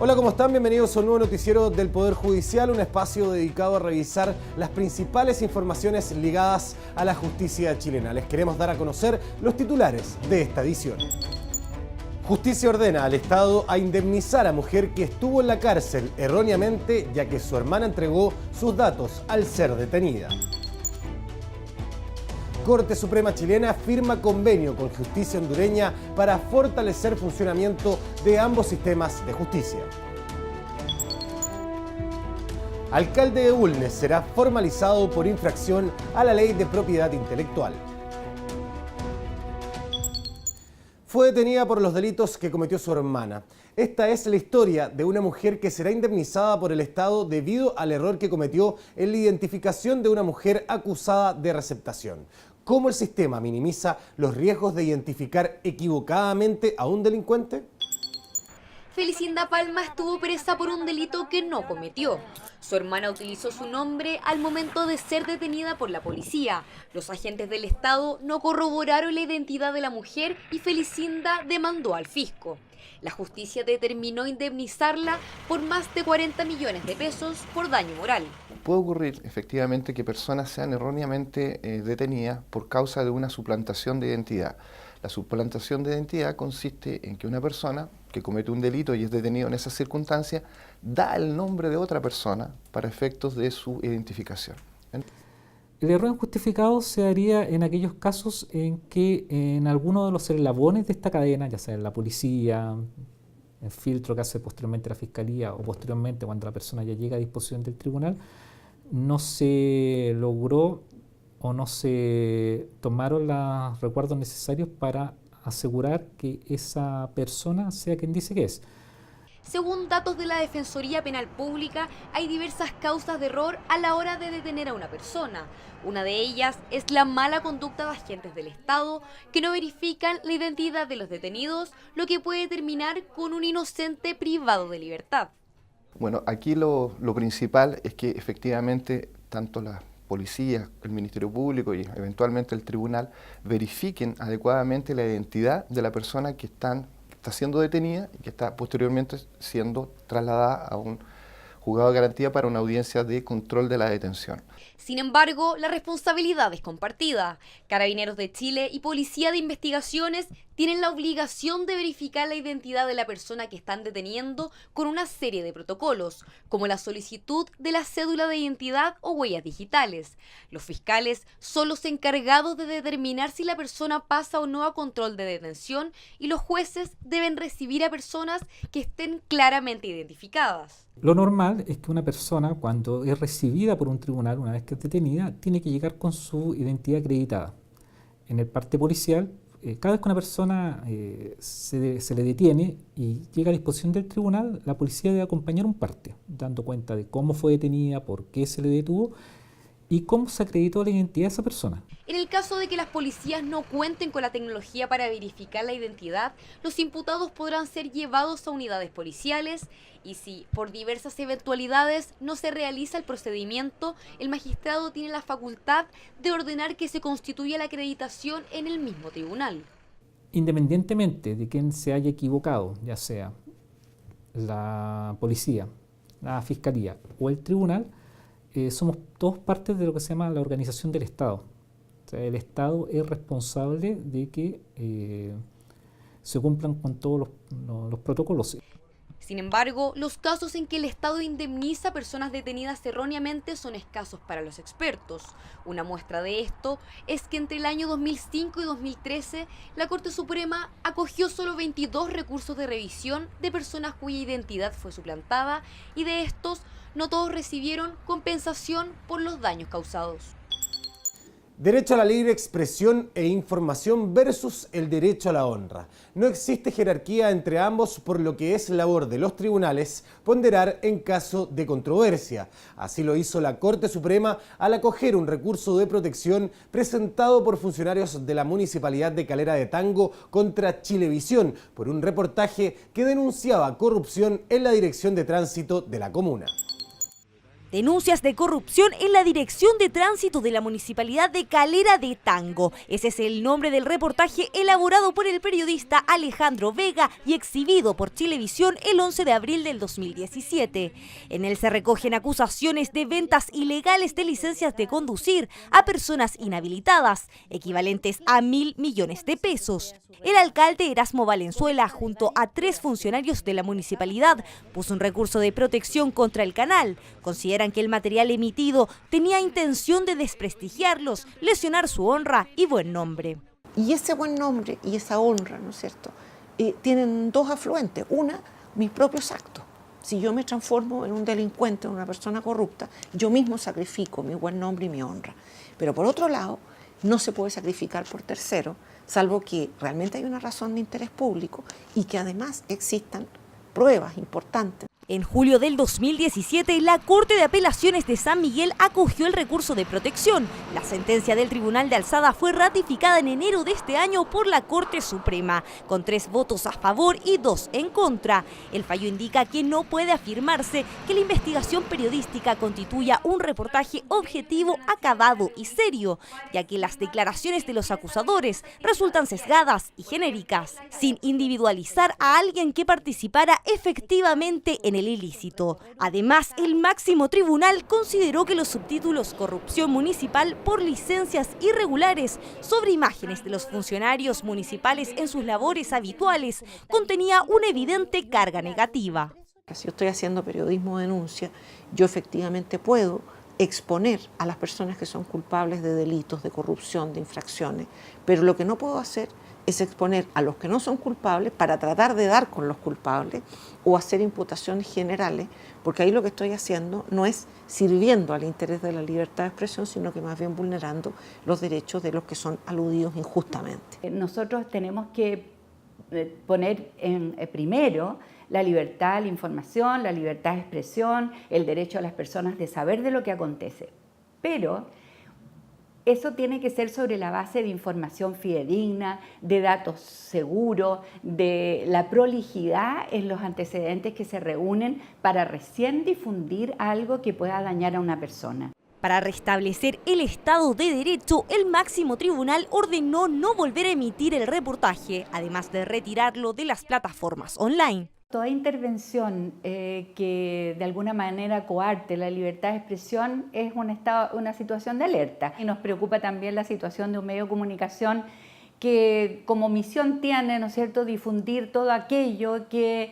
Hola, ¿cómo están? Bienvenidos a un nuevo noticiero del Poder Judicial, un espacio dedicado a revisar las principales informaciones ligadas a la justicia chilena. Les queremos dar a conocer los titulares de esta edición. Justicia ordena al Estado a indemnizar a mujer que estuvo en la cárcel erróneamente, ya que su hermana entregó sus datos al ser detenida. Corte Suprema chilena firma convenio con Justicia hondureña para fortalecer funcionamiento de ambos sistemas de justicia. Alcalde de Bulnes será formalizado por infracción a la ley de propiedad intelectual. Fue detenida por los delitos que cometió su hermana. Esta es la historia de una mujer que será indemnizada por el Estado debido al error que cometió en la identificación de una mujer acusada de receptación. ¿Cómo el sistema minimiza los riesgos de identificar equivocadamente a un delincuente? Felicinda Palma estuvo presa por un delito que no cometió. Su hermana utilizó su nombre al momento de ser detenida por la policía. Los agentes del Estado no corroboraron la identidad de la mujer y Felicinda demandó al fisco. La justicia determinó indemnizarla por más de 40 millones de pesos por daño moral. Puede ocurrir efectivamente que personas sean erróneamente detenidas por causa de una suplantación de identidad. La suplantación de identidad consiste en que una persona que comete un delito y es detenido en esas circunstancias da el nombre de otra persona para efectos de su identificación. El error injustificado se haría en aquellos casos en que en alguno de los eslabones de esta cadena, ya sea en la policía, el filtro que hace posteriormente la fiscalía o posteriormente cuando la persona ya llega a disposición del tribunal, no se logró o no se tomaron los recuerdos necesarios para asegurar que esa persona sea quien dice que es. Según datos de la Defensoría Penal Pública, hay diversas causas de error a la hora de detener a una persona. Una de ellas es la mala conducta de agentes del Estado que no verifican la identidad de los detenidos, lo que puede terminar con un inocente privado de libertad. Bueno, aquí lo principal es que efectivamente tanto la policía, el Ministerio Público y eventualmente el tribunal verifiquen adecuadamente la identidad de la persona que está siendo detenida y que está posteriormente siendo trasladada a un juzgado de garantía para una audiencia de control de la detención. Sin embargo, la responsabilidad es compartida. Carabineros de Chile y Policía de Investigaciones tienen la obligación de verificar la identidad de la persona que están deteniendo con una serie de protocolos, como la solicitud de la cédula de identidad o huellas digitales. Los fiscales son los encargados de determinar si la persona pasa o no a control de detención y los jueces deben recibir a personas que estén claramente identificadas. Lo normal es que una persona, cuando es recibida por un tribunal, una vez que es detenida, tiene que llegar con su identidad acreditada. En el parte policial, cada vez que una persona se le detiene y llega a disposición del tribunal, la policía debe acompañar un parte, dando cuenta de cómo fue detenida, por qué se le detuvo y cómo se acreditó la identidad de esa persona. En el caso de que las policías no cuenten con la tecnología para verificar la identidad, los imputados podrán ser llevados a unidades policiales y si por diversas eventualidades no se realiza el procedimiento, el magistrado tiene la facultad de ordenar que se constituya la acreditación en el mismo tribunal. Independientemente de quién se haya equivocado, ya sea la policía, la fiscalía o el tribunal, somos todos parte de lo que se llama la organización del Estado. O sea, el Estado es responsable de que se cumplan con todos los protocolos. Sin embargo, los casos en que el Estado indemniza a personas detenidas erróneamente son escasos para los expertos. Una muestra de esto es que entre el año 2005 y 2013, la Corte Suprema acogió solo 22 recursos de revisión de personas cuya identidad fue suplantada y de estos no todos recibieron compensación por los daños causados. Derecho a la libre expresión e información versus el derecho a la honra. No existe jerarquía entre ambos, por lo que es labor de los tribunales ponderar en caso de controversia. Así lo hizo la Corte Suprema al acoger un recurso de protección presentado por funcionarios de la Municipalidad de Calera de Tango contra Chilevisión por un reportaje que denunciaba corrupción en la dirección de tránsito de la comuna. Denuncias de corrupción en la Dirección de Tránsito de la Municipalidad de Calera de Tango. Ese es el nombre del reportaje elaborado por el periodista Alejandro Vega y exhibido por Chilevisión el 11 de abril del 2017. En él se recogen acusaciones de ventas ilegales de licencias de conducir a personas inhabilitadas, equivalentes a 1.000 millones de pesos. El alcalde Erasmo Valenzuela, junto a 3 funcionarios de la municipalidad, puso un recurso de protección contra el canal. Consideran que el material emitido tenía intención de desprestigiarlos, lesionar su honra y buen nombre. Y ese buen nombre y esa honra, ¿no es cierto?, tienen 2 afluentes. Una, mis propios actos. Si yo me transformo en un delincuente, en una persona corrupta, yo mismo sacrifico mi buen nombre y mi honra. Pero por otro lado, no se puede sacrificar por tercero, salvo que realmente hay una razón de interés público y que además existan pruebas importantes. En julio del 2017, la Corte de Apelaciones de San Miguel acogió el recurso de protección. La sentencia del Tribunal de Alzada fue ratificada en enero de este año por la Corte Suprema, con 3 votos a favor y 2 en contra. El fallo indica que no puede afirmarse que la investigación periodística constituya un reportaje objetivo, acabado y serio, ya que las declaraciones de los acusadores resultan sesgadas y genéricas, sin individualizar a alguien que participara efectivamente en el ilícito. Además, el máximo tribunal consideró que los subtítulos "Corrupción municipal por licencias irregulares" sobre imágenes de los funcionarios municipales en sus labores habituales contenía una evidente carga negativa. Si yo estoy haciendo periodismo de denuncia, yo efectivamente puedo exponer a las personas que son culpables de delitos, de corrupción, de infracciones, pero lo que no puedo hacer es exponer a los que no son culpables para tratar de dar con los culpables o hacer imputaciones generales, porque ahí lo que estoy haciendo no es sirviendo al interés de la libertad de expresión, sino que más bien vulnerando los derechos de los que son aludidos injustamente. Nosotros tenemos que poner primero la libertad, la información, la libertad de expresión, el derecho a las personas de saber de lo que acontece, pero eso tiene que ser sobre la base de información fidedigna, de datos seguros, de la prolijidad en los antecedentes que se reúnen para recién difundir algo que pueda dañar a una persona. Para restablecer el Estado de Derecho, el máximo tribunal ordenó no volver a emitir el reportaje, además de retirarlo de las plataformas online. Toda intervención que de alguna manera coarte la libertad de expresión es una situación de alerta. Y nos preocupa también la situación de un medio de comunicación que como misión tiene, ¿no es cierto?, difundir todo aquello que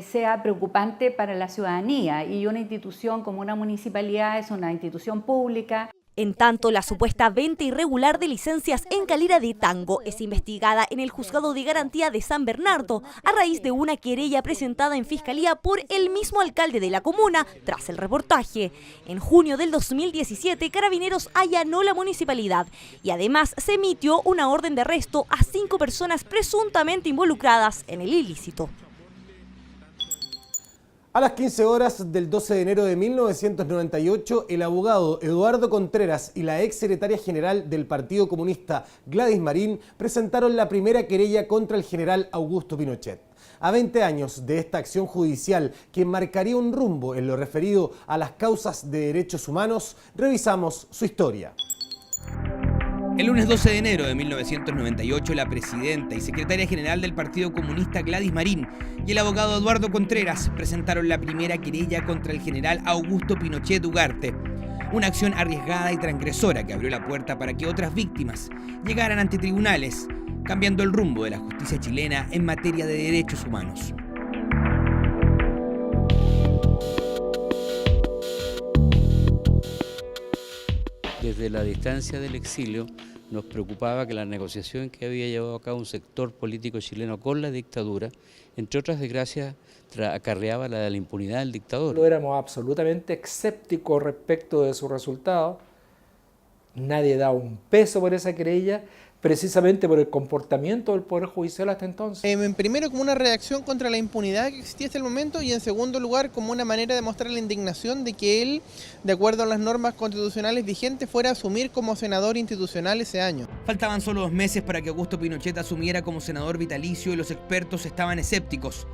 sea preocupante para la ciudadanía. Y una institución como una municipalidad es una institución pública. En tanto, la supuesta venta irregular de licencias en Calera de Tango es investigada en el Juzgado de Garantía de San Bernardo a raíz de una querella presentada en Fiscalía por el mismo alcalde de la comuna tras el reportaje. En junio del 2017, Carabineros allanó la municipalidad y además se emitió una orden de arresto a 5 personas presuntamente involucradas en el ilícito. A las 15 horas del 12 de enero de 1998, el abogado Eduardo Contreras y la ex secretaria general del Partido Comunista Gladys Marín presentaron la primera querella contra el general Augusto Pinochet. A 20 años de esta acción judicial que marcaría un rumbo en lo referido a las causas de derechos humanos, revisamos su historia. El lunes 12 de enero de 1998, la presidenta y secretaria general del Partido Comunista Gladys Marín y el abogado Eduardo Contreras presentaron la primera querella contra el general Augusto Pinochet Ugarte. Una acción arriesgada y transgresora que abrió la puerta para que otras víctimas llegaran ante tribunales, cambiando el rumbo de la justicia chilena en materia de derechos humanos. Desde la distancia del exilio nos preocupaba que la negociación que había llevado a cabo un sector político chileno con la dictadura, entre otras desgracias, acarreaba la de la impunidad del dictador. Éramos absolutamente escépticos respecto de su resultado. Nadie da un peso por esa querella, precisamente por el comportamiento del Poder Judicial hasta entonces. Primero como una reacción contra la impunidad que existía hasta el momento y en segundo lugar como una manera de mostrar la indignación de que él, de acuerdo a las normas constitucionales vigentes, fuera a asumir como senador institucional ese año. Faltaban solo 2 meses para que Augusto Pinochet asumiera como senador vitalicio y los expertos estaban escépticos.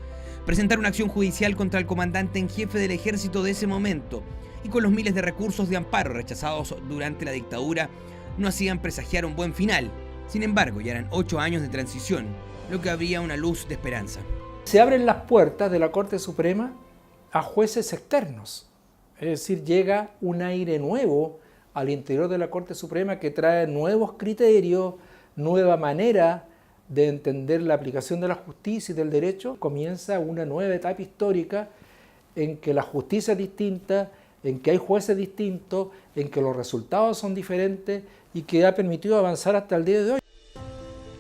Presentar una acción judicial contra el comandante en jefe del ejército de ese momento y con los miles de recursos de amparo rechazados durante la dictadura, no hacían presagiar un buen final. Sin embargo, ya eran 8 años de transición, lo que abría una luz de esperanza. Se abren las puertas de la Corte Suprema a jueces externos, es decir, llega un aire nuevo al interior de la Corte Suprema que trae nuevos criterios, nueva manera de entender la aplicación de la justicia y del derecho. Comienza una nueva etapa histórica en que la justicia es distinta, en que hay jueces distintos, en que los resultados son diferentes y que ha permitido avanzar hasta el día de hoy.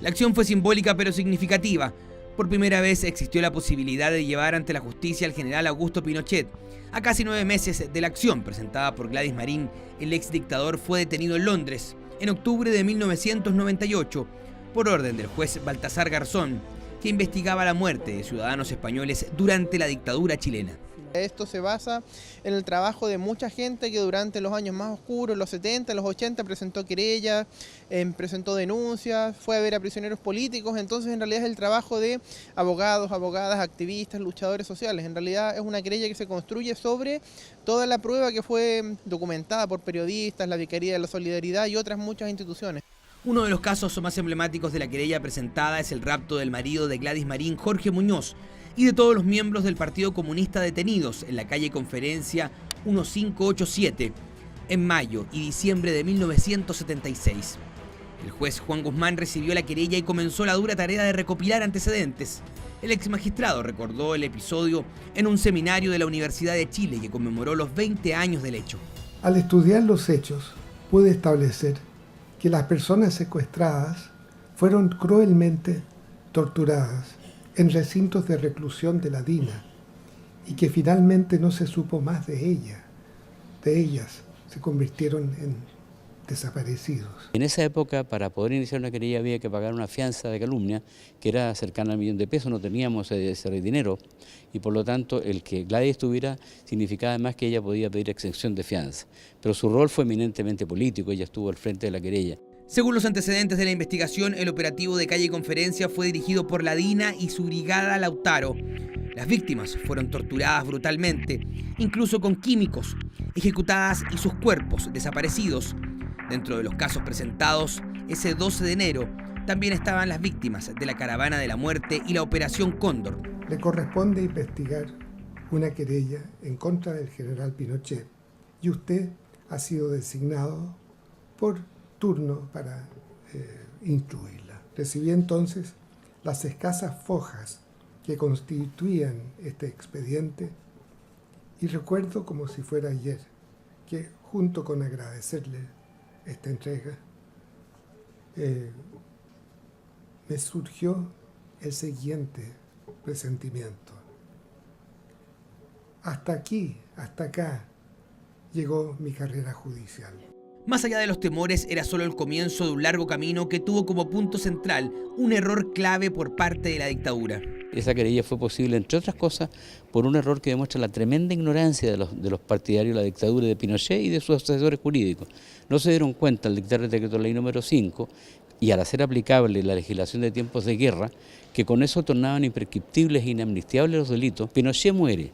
La acción fue simbólica pero significativa. Por primera vez existió la posibilidad de llevar ante la justicia al general Augusto Pinochet. A casi 9 meses de la acción presentada por Gladys Marín, el exdictador fue detenido en Londres en octubre de 1998 por orden del juez Baltasar Garzón, que investigaba la muerte de ciudadanos españoles durante la dictadura chilena. Esto se basa en el trabajo de mucha gente que durante los años más oscuros, los 70, los 80, presentó querellas, presentó denuncias, fue a ver a prisioneros políticos. Entonces en realidad es el trabajo de abogados, abogadas, activistas, luchadores sociales. En realidad es una querella que se construye sobre toda la prueba que fue documentada por periodistas, la Vicaría de la Solidaridad y otras muchas instituciones. Uno de los casos más emblemáticos de la querella presentada es el rapto del marido de Gladys Marín, Jorge Muñoz, y de todos los miembros del Partido Comunista detenidos en la calle Conferencia 1587 en mayo y diciembre de 1976. El juez Juan Guzmán recibió la querella y comenzó la dura tarea de recopilar antecedentes. El ex magistrado recordó el episodio en un seminario de la Universidad de Chile que conmemoró los 20 años del hecho. Al estudiar los hechos, pude establecer que las personas secuestradas fueron cruelmente torturadas en recintos de reclusión de la DINA y que finalmente no se supo más de ellas, se convirtieron en desaparecidos. En esa época, para poder iniciar una querella había que pagar una fianza de calumnia que era cercana al $1.000.000, no teníamos ese dinero y por lo tanto el que Gladys estuviera significaba además que ella podía pedir exención de fianza, pero su rol fue eminentemente político, ella estuvo al frente de la querella. Según los antecedentes de la investigación, el operativo de calle Conferencia fue dirigido por la DINA y su brigada Lautaro. Las víctimas fueron torturadas brutalmente, incluso con químicos, ejecutadas y sus cuerpos desaparecidos. Dentro de los casos presentados, ese 12 de enero, también estaban las víctimas de la Caravana de la Muerte y la Operación Cóndor. Le corresponde investigar una querella en contra del general Pinochet y usted ha sido designado por turno para instruirla. Recibí entonces las escasas fojas que constituían este expediente y recuerdo como si fuera ayer que junto con agradecerle esta entrega me surgió el siguiente presentimiento. Hasta aquí, hasta acá llegó mi carrera judicial. Más allá de los temores, era solo el comienzo de un largo camino que tuvo como punto central un error clave por parte de la dictadura. Esa querella fue posible, entre otras cosas, por un error que demuestra la tremenda ignorancia de los partidarios de la dictadura de Pinochet y de sus asesores jurídicos. No se dieron cuenta al dictar el decreto ley número 5 y al hacer aplicable la legislación de tiempos de guerra, que con eso tornaban imprescriptibles e inamnistiables los delitos. Pinochet muere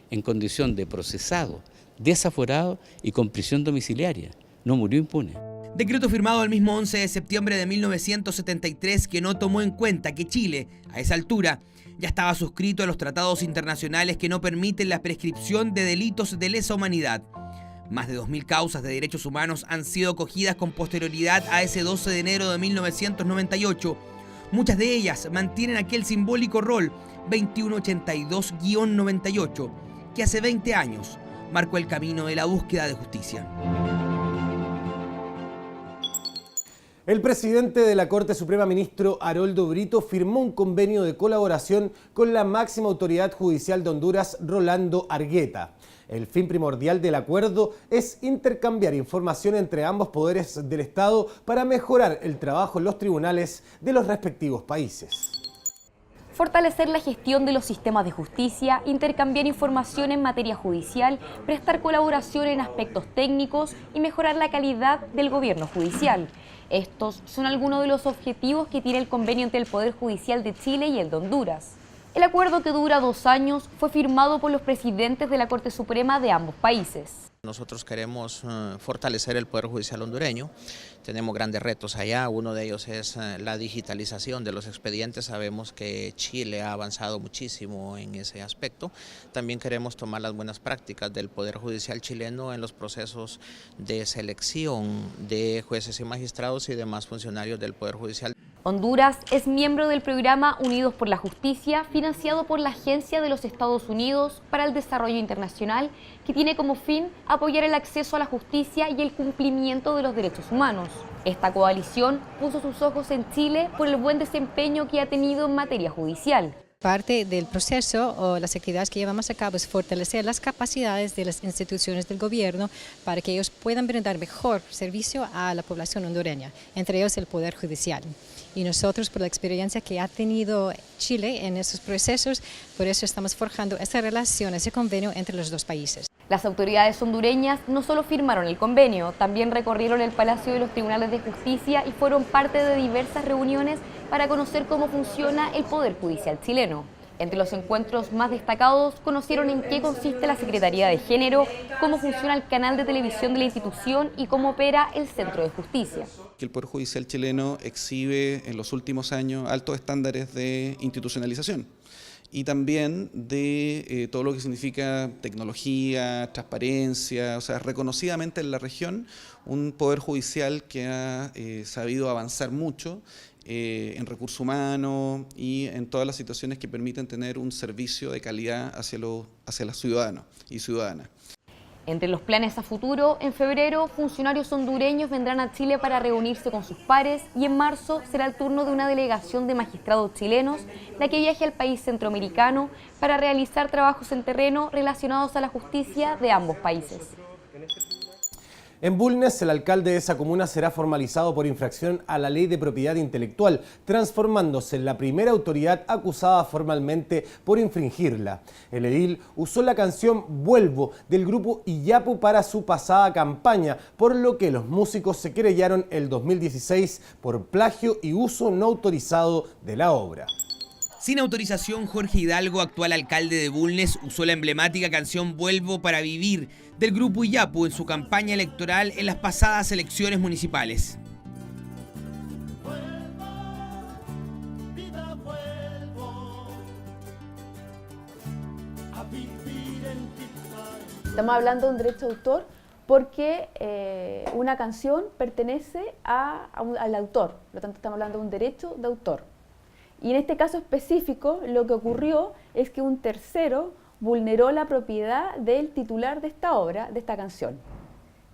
en condición de procesado, desaforado y con prisión domiciliaria. No murió impune. Decreto firmado el mismo 11 de septiembre de 1973 que no tomó en cuenta que Chile, a esa altura, ya estaba suscrito a los tratados internacionales que no permiten la prescripción de delitos de lesa humanidad. Más de 2.000 causas de derechos humanos han sido acogidas con posterioridad a ese 12 de enero de 1998. Muchas de ellas mantienen aquel simbólico rol 2182-98, que hace 20 años marcó el camino de la búsqueda de justicia. El presidente de la Corte Suprema, ministro Haroldo Brito, firmó un convenio de colaboración con la máxima autoridad judicial de Honduras, Rolando Argueta. El fin primordial del acuerdo es intercambiar información entre ambos poderes del Estado para mejorar el trabajo en los tribunales de los respectivos países. Fortalecer la gestión de los sistemas de justicia, intercambiar información en materia judicial, prestar colaboración en aspectos técnicos y mejorar la calidad del gobierno judicial. Estos son algunos de los objetivos que tiene el convenio entre el Poder Judicial de Chile y el de Honduras. El acuerdo, que dura 2 años, fue firmado por los presidentes de la Corte Suprema de ambos países. Nosotros queremos fortalecer el Poder Judicial hondureño. Tenemos grandes retos allá. Uno de ellos es la digitalización de los expedientes. Sabemos que Chile ha avanzado muchísimo en ese aspecto. También queremos tomar las buenas prácticas del Poder Judicial chileno en los procesos de selección de jueces y magistrados y demás funcionarios del Poder Judicial. Honduras es miembro del programa Unidos por la Justicia, financiado por la Agencia de los Estados Unidos para el Desarrollo Internacional, que tiene como fin apoyar el acceso a la justicia y el cumplimiento de los derechos humanos. Esta coalición puso sus ojos en Chile por el buen desempeño que ha tenido en materia judicial. Parte del proceso o las actividades que llevamos a cabo es fortalecer las capacidades de las instituciones del gobierno para que ellos puedan brindar mejor servicio a la población hondureña, entre ellos el Poder Judicial. Y nosotros, por la experiencia que ha tenido Chile en esos procesos, por eso estamos forjando esa relación, ese convenio entre los dos países. Las autoridades hondureñas no solo firmaron el convenio, también recorrieron el Palacio de los Tribunales de Justicia y fueron parte de diversas reuniones para conocer cómo funciona el Poder Judicial chileno. Entre los encuentros más destacados, conocieron en qué consiste la Secretaría de Género, cómo funciona el canal de televisión de la institución y cómo opera el Centro de Justicia. El Poder Judicial chileno exhibe en los últimos años altos estándares de institucionalización y también de todo lo que significa tecnología, transparencia, o sea, reconocidamente en la región un Poder Judicial que ha sabido avanzar mucho en recursos humanos y en todas las situaciones que permiten tener un servicio de calidad hacia los ciudadanos y ciudadanas. Entre los planes a futuro, en febrero, funcionarios hondureños vendrán a Chile para reunirse con sus pares y en marzo será el turno de una delegación de magistrados chilenos la que viaje al país centroamericano para realizar trabajos en terreno relacionados a la justicia de ambos países. En Bulnes, el alcalde de esa comuna será formalizado por infracción a la ley de propiedad intelectual, transformándose en la primera autoridad acusada formalmente por infringirla. El edil usó la canción Vuelvo del grupo Iyapu para su pasada campaña, por lo que los músicos se querellaron el 2016 por plagio y uso no autorizado de la obra. Sin autorización, Jorge Hidalgo, actual alcalde de Bulnes, usó la emblemática canción Vuelvo para vivir del grupo Iyapu en su campaña electoral en las pasadas elecciones municipales. Estamos hablando de un derecho de autor porque una canción pertenece al autor, por lo tanto estamos hablando de un derecho de autor. Y en este caso específico lo que ocurrió es que un tercero vulneró la propiedad del titular de esta obra, de esta canción.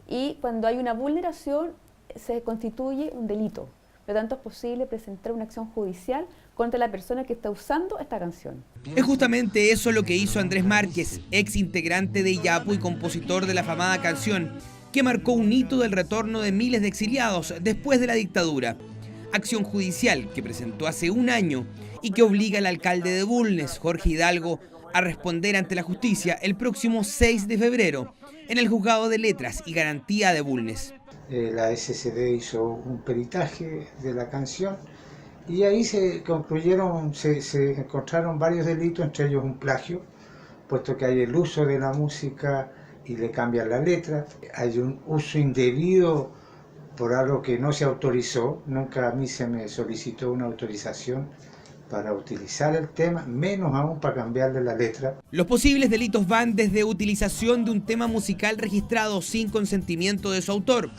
Y cuando hay una vulneración se constituye un delito. Por lo tanto es posible presentar una acción judicial contra la persona que está usando esta canción. Es justamente eso lo que hizo Andrés Márquez, ex integrante de Iyapu y compositor de la afamada canción, que marcó un hito del retorno de miles de exiliados después de la dictadura. Acción judicial que presentó hace un año y que obliga al alcalde de Bulnes, Jorge Hidalgo, a responder ante la justicia el próximo 6 de febrero en el Juzgado de Letras y Garantía de Bulnes. La SCD hizo un peritaje de la canción y ahí se encontraron varios delitos, entre ellos un plagio, puesto que hay el uso de la música y le cambian la letra, hay un uso indebido por algo que no se autorizó, nunca a mí se me solicitó una autorización para utilizar el tema, menos aún para cambiarle la letra. Los posibles delitos van desde utilización de un tema musical registrado sin consentimiento de su autor,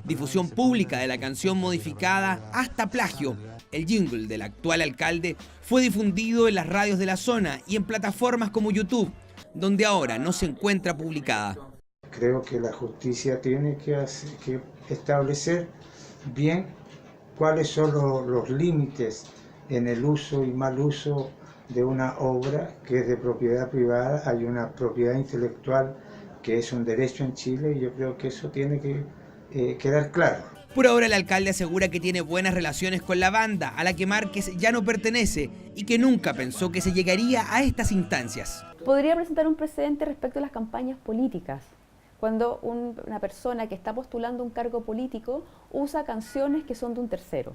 difusión pública de la canción modificada, hasta plagio. El jingle del actual alcalde fue difundido en las radios de la zona y en plataformas como YouTube, donde ahora no se encuentra publicada. Creo que la justicia tiene que establecer bien cuáles son los límites en el uso y mal uso de una obra que es de propiedad privada. Hay una propiedad intelectual que es un derecho en Chile y yo creo que eso tiene que quedar claro. Por ahora el alcalde asegura que tiene buenas relaciones con la banda, a la que Márquez ya no pertenece y que nunca pensó que se llegaría a estas instancias. Podría presentar un precedente respecto a las campañas políticas. Cuando una persona que está postulando un cargo político usa canciones que son de un tercero.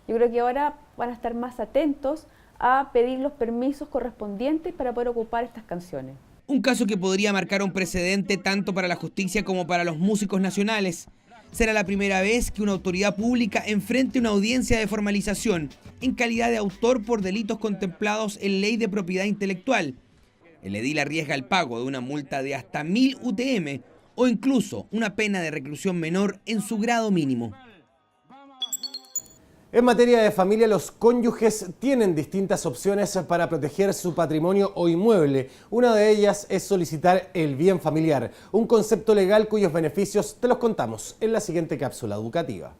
Yo creo que ahora van a estar más atentos a pedir los permisos correspondientes para poder ocupar estas canciones. Un caso que podría marcar un precedente tanto para la justicia como para los músicos nacionales. Será la primera vez que una autoridad pública enfrente una audiencia de formalización en calidad de autor por delitos contemplados en Ley de Propiedad Intelectual. El edil arriesga el pago de una multa de hasta 1000 UTM o incluso una pena de reclusión menor en su grado mínimo. En materia de familia, los cónyuges tienen distintas opciones para proteger su patrimonio o inmueble. Una de ellas es solicitar el bien familiar, un concepto legal cuyos beneficios te los contamos en la siguiente cápsula educativa.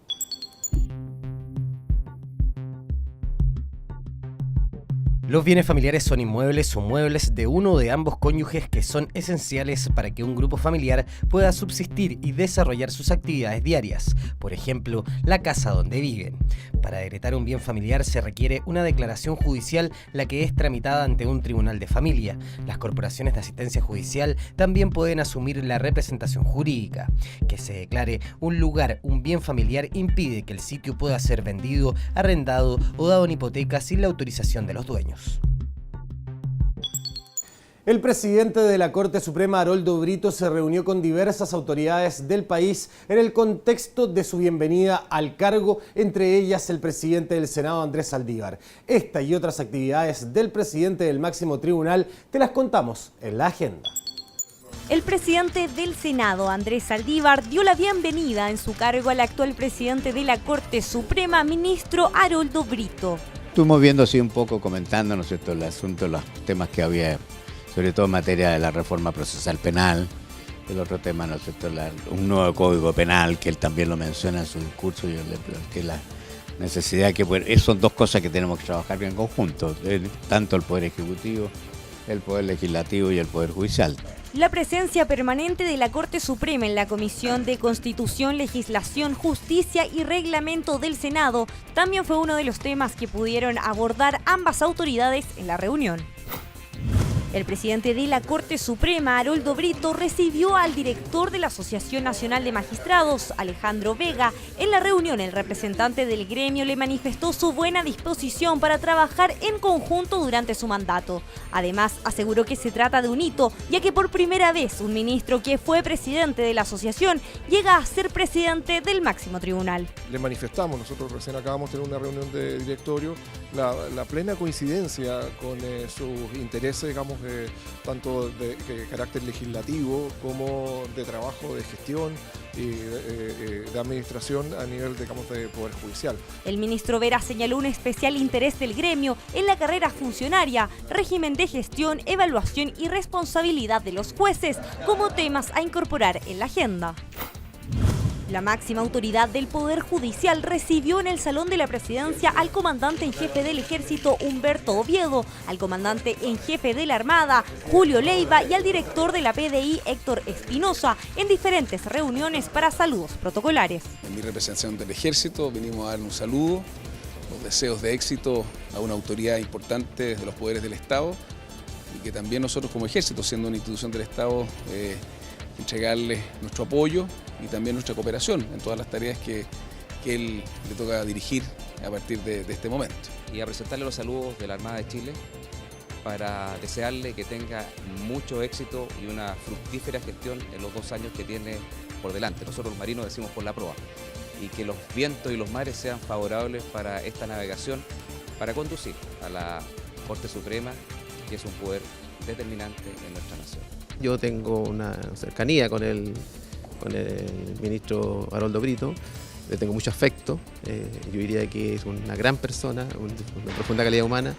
Los bienes familiares son inmuebles o muebles de uno o de ambos cónyuges que son esenciales para que un grupo familiar pueda subsistir y desarrollar sus actividades diarias, por ejemplo, la casa donde viven. Para heredar un bien familiar se requiere una declaración judicial, la que es tramitada ante un tribunal de familia. Las corporaciones de asistencia judicial también pueden asumir la representación jurídica. Que se declare un lugar un bien familiar impide que el sitio pueda ser vendido, arrendado o dado en hipoteca sin la autorización de los dueños. El presidente de la Corte Suprema, Haroldo Brito, se reunió con diversas autoridades del país en el contexto de su bienvenida al cargo, entre ellas el presidente del Senado, Andrés Saldívar. Esta y otras actividades del presidente del máximo tribunal te las contamos en la agenda. El presidente del Senado, Andrés Saldívar, dio la bienvenida en su cargo al actual presidente de la Corte Suprema, ministro Haroldo Brito. Estuvimos viendo así un poco, comentando, ¿no es cierto?, el asunto, los temas que había, sobre todo en materia de la reforma procesal penal, el otro tema, ¿no es cierto?, un nuevo código penal, que él también lo menciona en su discurso, yo le planteé la necesidad que son dos cosas que tenemos que trabajar bien en conjunto, tanto el Poder Ejecutivo, el Poder Legislativo y el Poder Judicial. La presencia permanente de la Corte Suprema en la Comisión de Constitución, Legislación, Justicia y Reglamento del Senado también fue uno de los temas que pudieron abordar ambas autoridades en la reunión. El presidente de la Corte Suprema, Haroldo Brito, recibió al director de la Asociación Nacional de Magistrados, Alejandro Vega. En la reunión, el representante del gremio le manifestó su buena disposición para trabajar en conjunto durante su mandato. Además, aseguró que se trata de un hito, ya que por primera vez un ministro que fue presidente de la asociación llega a ser presidente del máximo tribunal. Le manifestamos, nosotros recién acabamos de tener una reunión de directorio, la plena coincidencia con sus intereses, digamos, tanto de carácter legislativo como de trabajo, de gestión y de administración a nivel, digamos, de Poder Judicial. El ministro Vera señaló un especial interés del gremio en la carrera funcionaria, régimen de gestión, evaluación y responsabilidad de los jueces como temas a incorporar en la agenda. La máxima autoridad del Poder Judicial recibió en el Salón de la Presidencia al comandante en jefe del Ejército, Humberto Oviedo, al comandante en jefe de la Armada, Julio Leiva, y al director de la PDI, Héctor Espinosa, en diferentes reuniones para saludos protocolares. En mi representación del Ejército vinimos a dar un saludo, los deseos de éxito a una autoridad importante de los poderes del Estado y que también nosotros como Ejército, siendo una institución del Estado, entregarle nuestro apoyo y también nuestra cooperación en todas las tareas que él le toca dirigir a partir de este momento. Y a presentarle los saludos de la Armada de Chile para desearle que tenga mucho éxito y una fructífera gestión en los 2 años que tiene por delante. Nosotros los marinos decimos por la proa, y que los vientos y los mares sean favorables para esta navegación, para conducir a la Corte Suprema, que es un poder determinante en nuestra nación. Yo tengo una cercanía con el ministro Haroldo Brito, le tengo mucho afecto, yo diría que es una gran persona, una profunda calidad humana,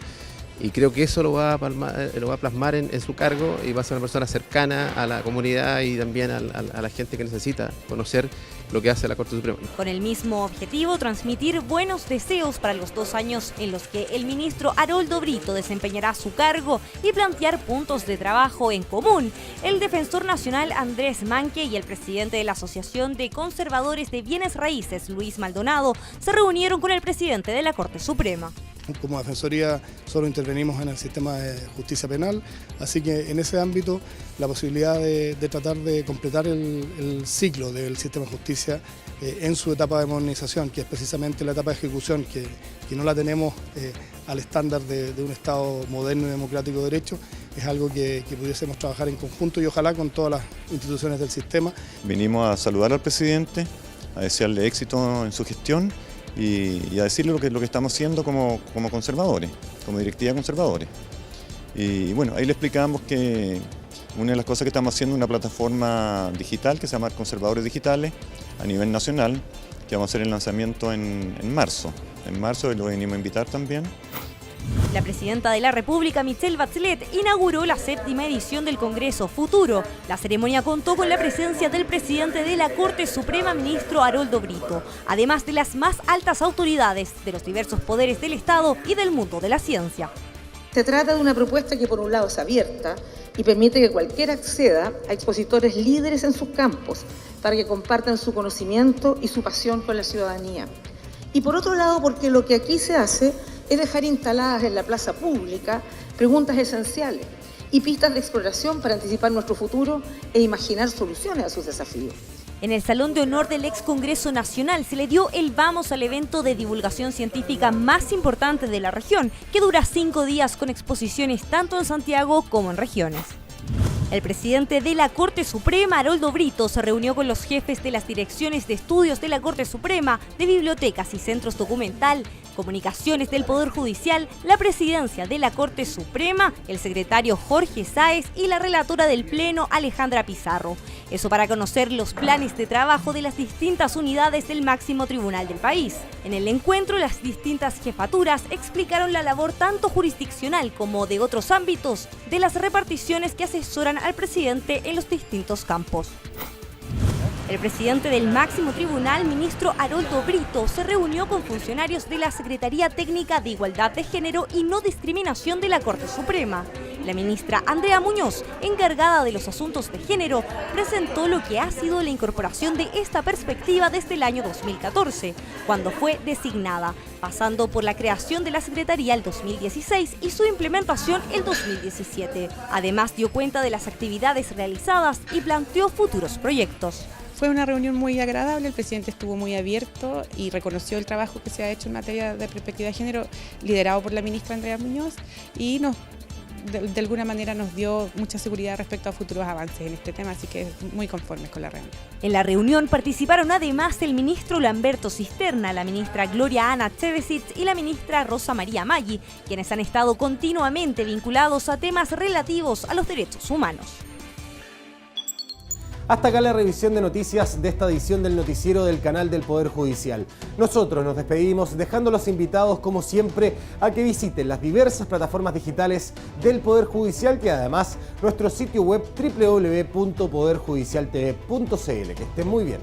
y creo que eso lo va a plasmar en su cargo y va a ser una persona cercana a la comunidad y también a la gente que necesita conocer lo que hace la Corte Suprema. Con el mismo objetivo, transmitir buenos deseos para los 2 años en los que el ministro Haroldo Brito desempeñará su cargo y plantear puntos de trabajo en común. El defensor nacional Andrés Manque y el presidente de la Asociación de Conservadores de Bienes Raíces, Luis Maldonado, se reunieron con el presidente de la Corte Suprema. Como Defensoría solo intervenimos en el sistema de justicia penal, así que en ese ámbito la posibilidad de tratar de completar el ciclo del sistema de justicia en su etapa de modernización, que es precisamente la etapa de ejecución, que no la tenemos al estándar de un Estado moderno y democrático de derecho, es algo que pudiésemos trabajar en conjunto y ojalá con todas las instituciones del sistema. Venimos a saludar al presidente, a desearle éxito en su gestión y a decirle lo que estamos haciendo como conservadores, como directiva conservadores. Y bueno, ahí le explicamos que una de las cosas que estamos haciendo es una plataforma digital que se llama Conservadores Digitales a nivel nacional, que vamos a hacer el lanzamiento en marzo. En marzo lo venimos a invitar también. La presidenta de la República, Michelle Bachelet, inauguró la 7ª edición del Congreso Futuro. La ceremonia contó con la presencia del presidente de la Corte Suprema, ministro Haroldo Brito, además de las más altas autoridades de los diversos poderes del Estado y del mundo de la ciencia. Se trata de una propuesta que por un lado es abierta y permite que cualquiera acceda a expositores líderes en sus campos para que compartan su conocimiento y su pasión con la ciudadanía. Y por otro lado, porque lo que aquí se hace es dejar instaladas en la plaza pública preguntas esenciales y pistas de exploración para anticipar nuestro futuro e imaginar soluciones a sus desafíos. En el Salón de Honor del Ex Congreso Nacional se le dio el vamos al evento de divulgación científica más importante de la región, que dura 5 días con exposiciones tanto en Santiago como en regiones. El presidente de la Corte Suprema, Haroldo Brito, se reunió con los jefes de las direcciones de estudios de la Corte Suprema, de bibliotecas y centros documental, comunicaciones del Poder Judicial, la presidencia de la Corte Suprema, el secretario Jorge Sáez y la relatora del Pleno, Alejandra Pizarro. Eso para conocer los planes de trabajo de las distintas unidades del máximo tribunal del país. En el encuentro, las distintas jefaturas explicaron la labor tanto jurisdiccional como de otros ámbitos de las reparticiones que asesoran al presidente en los distintos campos. El presidente del máximo tribunal, ministro Haroldo Brito, se reunió con funcionarios de la Secretaría Técnica de Igualdad de Género y No Discriminación de la Corte Suprema. La ministra Andrea Muñoz, encargada de los asuntos de género, presentó lo que ha sido la incorporación de esta perspectiva desde el año 2014, cuando fue designada, pasando por la creación de la Secretaría el 2016 y su implementación el 2017. Además, dio cuenta de las actividades realizadas y planteó futuros proyectos. Fue una reunión muy agradable, el presidente estuvo muy abierto y reconoció el trabajo que se ha hecho en materia de perspectiva de género, liderado por la ministra Andrea Muñoz, y de alguna manera nos dio mucha seguridad respecto a futuros avances en este tema, así que muy conformes con la reunión. En la reunión participaron además el ministro Lamberto Cisterna, la ministra Gloria Ana Chevesic y la ministra Rosa María Maggi, quienes han estado continuamente vinculados a temas relativos a los derechos humanos. Hasta acá la revisión de noticias de esta edición del noticiero del canal del Poder Judicial. Nosotros nos despedimos dejando a los invitados, como siempre, a que visiten las diversas plataformas digitales del Poder Judicial, que además nuestro sitio web www.poderjudicialtv.cl. Que estén muy bien.